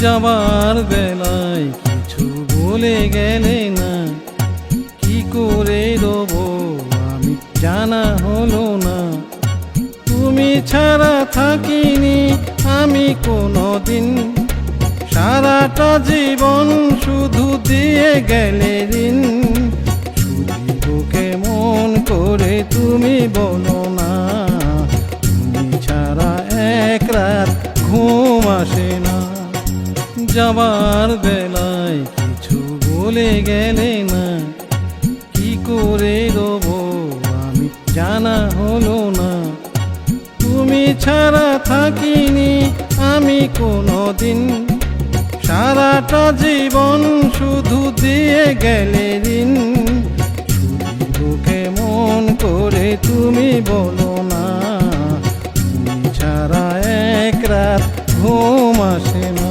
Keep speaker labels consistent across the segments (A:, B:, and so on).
A: যাবার বেলায় কিছু বলে গেলে না, কি করে রবো আমি জানা হলো না। তুমি ছাড়া থাকিনি আমি কোনোদিন, সারাটা জীবন শুধু দিয়ে গেলে ঋণ। শুধু কেমন করে তুমি বলো না, তুমি ছাড়া এক রাত ঘুম আসে না। যাবার বেলায় কিছু বলে গেলে না, কি করে রবো আমি জানা হলো না। তুমি ছাড়া থাকিনি আমি কোনোদিন, সারাটা জীবন শুধু দিয়ে গেলে ঋণ। শুধু কেমন করে তুমি বলো না, তুমি ছাড়া এক রাত ঘুম আসে না।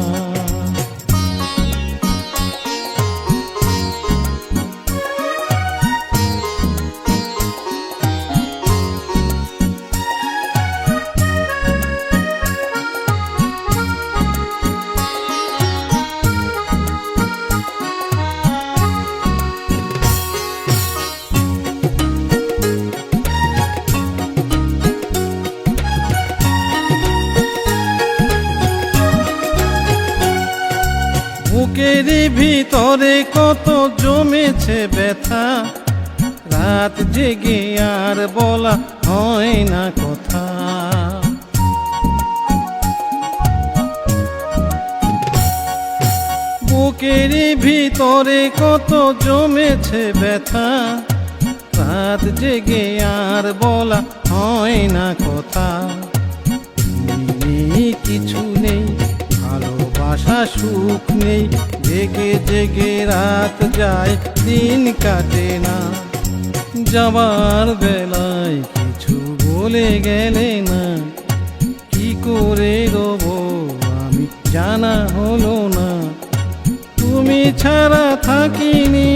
A: বুকের ভিতরে কত জমেছে ব্যথা, রাত জেগে আর বলা হয় না কথা। বুকের ভিতরে কত জমেছে ব্যথা, রাত জেগে আর বলা হয় না কথা। কিছু নেই ভালোবাসা সুখ নেই, জেগে জেগে রাত যায় দিন কাটে না। যাবার বেলায় কিছু বলে গেলে না, কি করে রবো আমি জানা হলো না। তুমি ছাড়া থাকিনি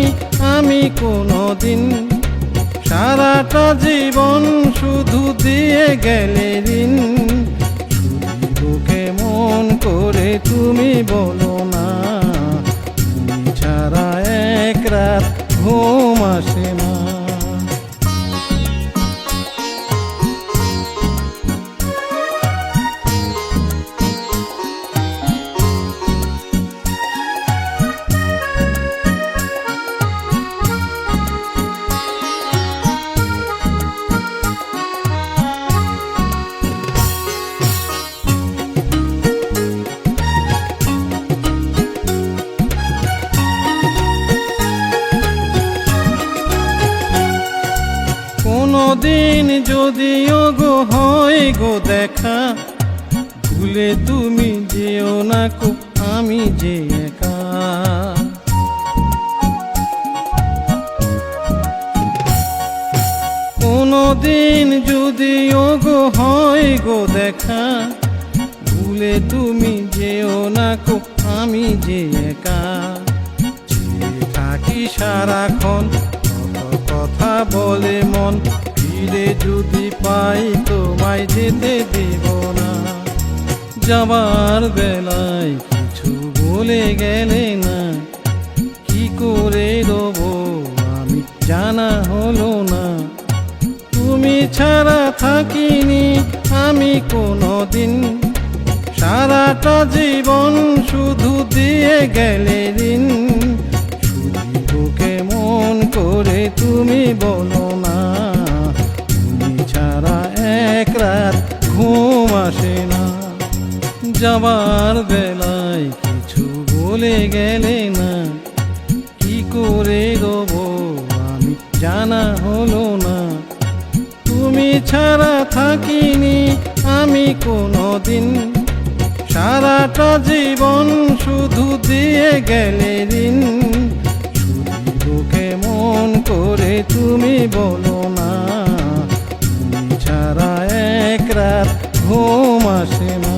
A: আমি কোনোদিন, সারাটা জীবন শুধু দিয়ে গেলে ঋণ। কেমন করে তুমি বলো না, তুমি ছাড়া এক রাত ঘুম আসে না। কোনদিন যদিও গো হয় গো দেখা, ভুলে তুমি যেও না কো আমি যে একা। কোনদিন যদিও গো হয় গো দেখা, ভুলে তুমি যেও না কো আমি যে একা। থাকি সারাক্ষণ কথা বলে মন, ফিরে যদি পাই তোমায় যেতে দেব না। যাবার বেলায় কিছু বলে গেলে না, কি করে রবো আমি জানা হলো না। তুমি ছাড়া থাকিনি আমি কোনোদিন, সারাটা জীবন শুধু দিয়ে গেলে ঋণ। কেমন করে তুমি বলো না, তুমি ছাড়া এক রাত ঘুম আসে না। যাবার বেলায় কিছু বলে গেলে না, কি করে রবো আমি জানা হলো না। তুমি ছাড়া থাকিনি আমি কোনোদিন, সারাটা জীবন শুধু দিয়ে গেলে ঋণ। কেমন করে তুমি বলো না, তুমি ছাড়া এক রাত ঘুম আসে না।